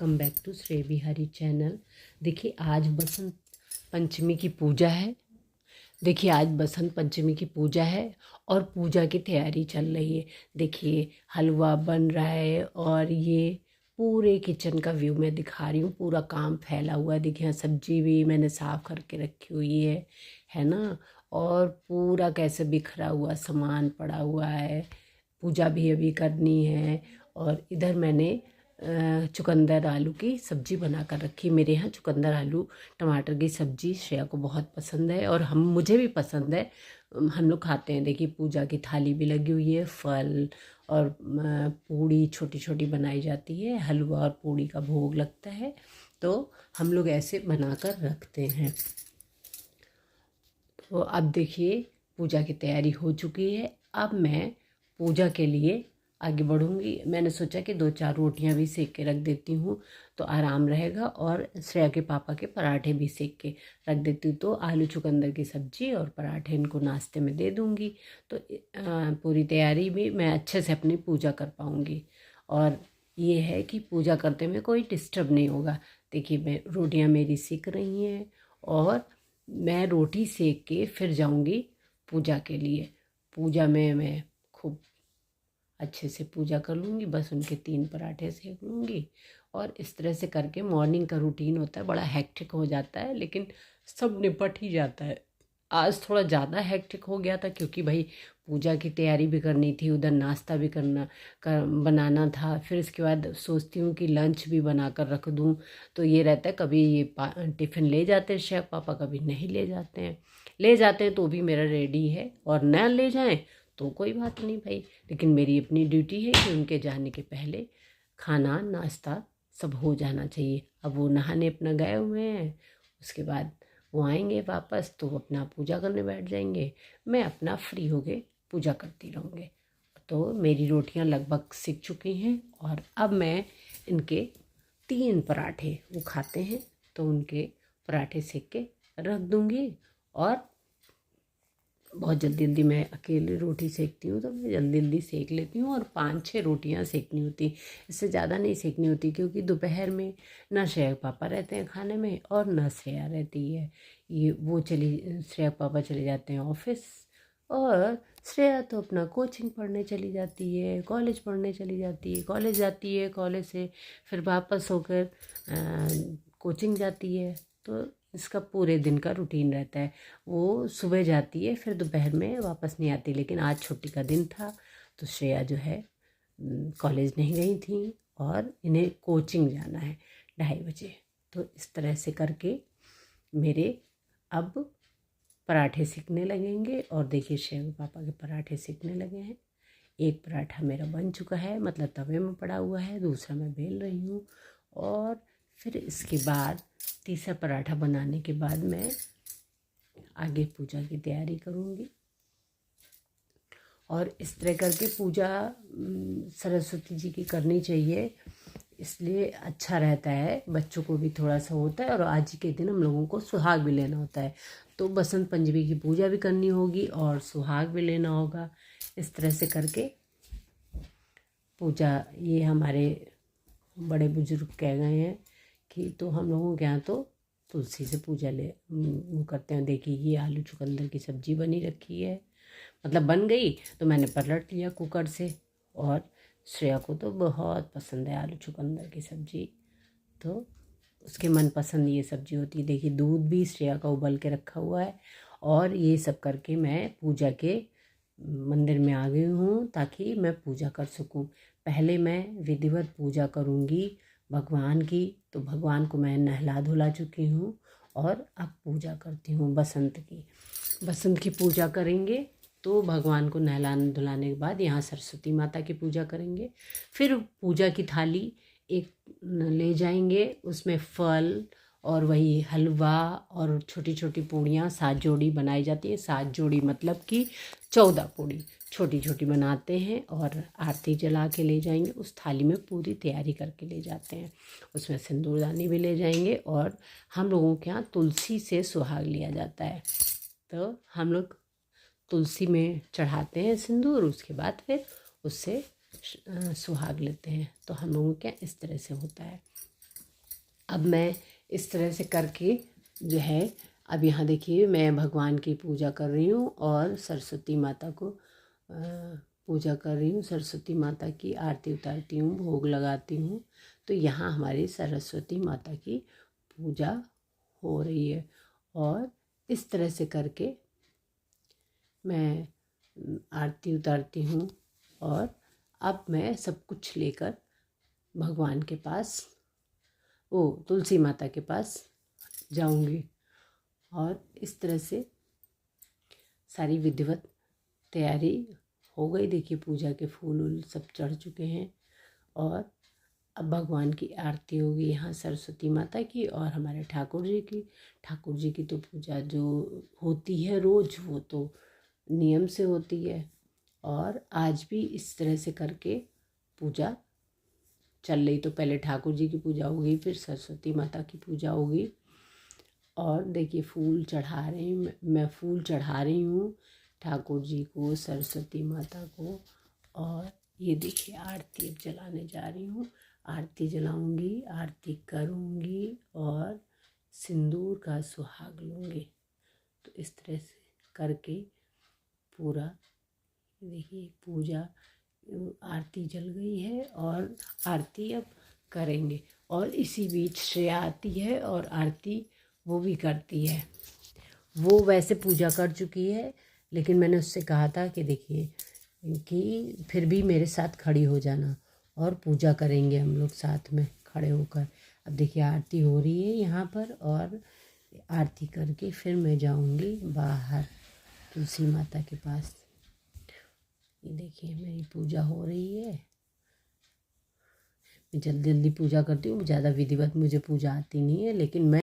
Welcome back to श्रेय Bihari channel. देखिए आज बसंत पंचमी की पूजा है। और पूजा की तैयारी चल रही है। देखिए हलवा बन रहा है और ये पूरे किचन का व्यू मैं दिखा रही हूँ। पूरा काम फैला हुआ है। देखिए यहाँ सब्जी भी मैंने साफ़ करके रखी हुई है ना। और पूरा कैसे बिखरा हुआ सामान पड़ा हुआ है। पूजा भी अभी करनी है। और इधर मैंने चुकंदर आलू की सब्ज़ी बना कर रखी। मेरे यहाँ चुकंदर आलू टमाटर की सब्ज़ी श्रेया को बहुत पसंद है और मुझे भी पसंद है। हम लोग खाते हैं। देखिए पूजा की थाली भी लगी हुई है। फल और पूड़ी छोटी छोटी बनाई जाती है। हलवा और पूड़ी का भोग लगता है तो हम लोग ऐसे बनाकर रखते हैं। तो अब देखिए पूजा की तैयारी हो चुकी है। अब मैं पूजा के लिए आगे बढ़ूँगी। मैंने सोचा कि 2-4 रोटियां भी सेक के रख देती हूँ तो आराम रहेगा। और श्रेया के पापा के पराठे भी सेक के रख देती हूँ तो आलू चुकंदर की सब्ज़ी और पराठे इनको नाश्ते में दे दूँगी। तो पूरी तैयारी भी मैं अच्छे से अपनी पूजा कर पाऊँगी। और ये है कि पूजा करते में कोई डिस्टर्ब नहीं होगा। देखिए मैं रोटियाँ मेरी सेक रही हैं और मैं रोटी सेक के फिर जाऊंगी पूजा के लिए। पूजा में मैं खूब अच्छे से पूजा कर लूँगी। बस उनके 3 पराठे सेक लूँगी। और इस तरह से करके मॉर्निंग का रूटीन होता है। बड़ा हेक्टिक हो जाता है लेकिन सब निपट ही जाता है। आज थोड़ा ज़्यादा हेक्टिक हो गया था क्योंकि भाई पूजा की तैयारी भी करनी थी, उधर नाश्ता भी बनाना था। फिर इसके बाद सोचती हूँ कि लंच भी बना कर रख दूँ। तो ये रहता है कभी ये टिफ़िन ले जाते हैं शेफ पापा, कभी नहीं ले जाते हैं। ले जाते हैं तो भी मेरा रेडी है और न ले जाएं तो कोई बात नहीं भाई। लेकिन मेरी अपनी ड्यूटी है कि उनके जाने के पहले खाना नाश्ता सब हो जाना चाहिए। अब वो नहाने अपना गए हुए हैं, उसके बाद वो आएंगे वापस तो अपना पूजा करने बैठ जाएंगे। मैं अपना फ्री होके पूजा करती रहूँगी। तो मेरी रोटियां लगभग सिक चुकी हैं और अब मैं इनके 3 पराठे वो खाते हैं तो उनके पराठे सेक के रख दूँगी। और बहुत जल्दी जल्दी मैं अकेले रोटी सेकती हूँ तो मैं जल्दी जल्दी सेक लेती हूँ। और 5-6 रोटियाँ सेकनी होती, इससे ज़्यादा नहीं सेकनी होती क्योंकि दोपहर में ना श्रेया पापा रहते हैं खाने में और ना श्रेया रहती है। श्रेया पापा चले जाते हैं ऑफिस और श्रेया तो अपना कोचिंग पढ़ने चली जाती है, कॉलेज पढ़ने चली जाती है, कॉलेज जाती है, कॉलेज से फिर वापस होकर कोचिंग जाती है। तो इसका पूरे दिन का रूटीन रहता है। वो सुबह जाती है फिर दोपहर में वापस नहीं आती। लेकिन आज छुट्टी का दिन था तो श्रेया जो है कॉलेज नहीं गई थी और इन्हें कोचिंग जाना है 2:30 बजे। तो इस तरह से करके मेरे अब पराठे सिकने लगेंगे। और देखिए श्रेया पापा के पराठे सिकने लगे हैं। एक पराठा मेरा बन चुका है, मतलब तवे में पड़ा हुआ है, दूसरा मैं बेल रही हूँ। और फिर इसके बाद तीसरा पराठा बनाने के बाद मैं आगे पूजा की तैयारी करूँगी। और इस तरह करके पूजा सरस्वती जी की करनी चाहिए, इसलिए अच्छा रहता है। बच्चों को भी थोड़ा सा होता है और आज के दिन हम लोगों को सुहाग भी लेना होता है। तो बसंत पंचमी की पूजा भी करनी होगी और सुहाग भी लेना होगा। इस तरह से करके पूजा, ये हमारे बड़े बुजुर्ग कह गए हैं कि तो हम लोगों के यहाँ तो तुलसी से पूजा वो करते हैं। देखिए ये आलू चुकंदर की सब्ज़ी बनी रखी है, मतलब बन गई तो मैंने पलट लिया कुकर से। और श्रेया को तो बहुत पसंद है आलू चुकंदर की सब्ज़ी, तो उसके मनपसंद ये सब्ज़ी होती है। देखिए दूध भी श्रेया का उबल के रखा हुआ है। और ये सब करके मैं पूजा के मंदिर में आ गई हूँ ताकि मैं पूजा कर सकूँ। पहले मैं विधिवत पूजा करूँगी भगवान की। तो भगवान को मैं नहला धुला चुकी हूँ और अब पूजा करती हूँ बसंत की पूजा करेंगे। तो भगवान को नहलाने धुलाने के बाद यहाँ सरस्वती माता की पूजा करेंगे। फिर पूजा की थाली एक ले जाएंगे, उसमें फल और वही हलवा और छोटी छोटी पूड़ियाँ 7 जोड़ी बनाई जाती है। 7 जोड़ी मतलब कि 14 पूड़ी छोटी छोटी बनाते हैं और आरती जला के ले जाएंगे। उस थाली में पूरी तैयारी करके ले जाते हैं। उसमें सिंदूरदानी भी ले जाएंगे। और हम लोगों के यहाँ तुलसी से सुहाग लिया जाता है तो हम लोग तुलसी में चढ़ाते हैं सिंदूर, उसके बाद फिर उससे सुहाग लेते हैं। तो हम लोगों के यहाँ इस तरह से होता है। अब मैं इस तरह से करके जो है, अब यहाँ देखिए मैं भगवान की पूजा कर रही हूँ और सरस्वती माता को पूजा कर रही हूँ। सरस्वती माता की आरती उतारती हूँ, भोग लगाती हूँ। तो यहाँ हमारी सरस्वती माता की पूजा हो रही है। और इस तरह से करके मैं आरती उतारती हूँ और अब मैं सब कुछ लेकर भगवान के पास, तुलसी माता के पास जाऊंगी। और इस तरह से सारी विधिवत तैयारी हो गई। देखिए पूजा के फूल उल सब चढ़ चुके हैं और अब भगवान की आरती होगी यहाँ सरस्वती माता की और हमारे ठाकुर जी की। ठाकुर जी की तो पूजा जो होती है रोज़, वो तो नियम से होती है। और आज भी इस तरह से करके पूजा चल रही। तो पहले ठाकुर जी की पूजा होगी, फिर सरस्वती माता की पूजा होगी। और देखिए फूल चढ़ा रही हूँ मैं फूल चढ़ा रही हूँ ठाकुर जी को, सरस्वती माता को। और ये देखिए आरती अब जलाने जा रही हूँ। आरती जलाऊंगी, आरती करूँगी और सिंदूर का सुहाग लूँगी। तो इस तरह से करके पूरा देखिए पूजा, आरती जल गई है और आरती अब करेंगे। और इसी बीच श्रेया आती है और आरती वो भी करती है। वो वैसे पूजा कर चुकी है, लेकिन मैंने उससे कहा था कि देखिए कि फिर भी मेरे साथ खड़ी हो जाना और पूजा करेंगे हम लोग साथ में खड़े होकर। अब देखिए आरती हो रही है यहाँ पर और आरती करके फिर मैं जाऊँगी बाहर तुलसी माता के पास। ये देखिए मेरी पूजा हो रही है। मैं जल्दी जल्दी पूजा करती हूँ, ज़्यादा विधिवत मुझे पूजा आती नहीं है, लेकिन मैं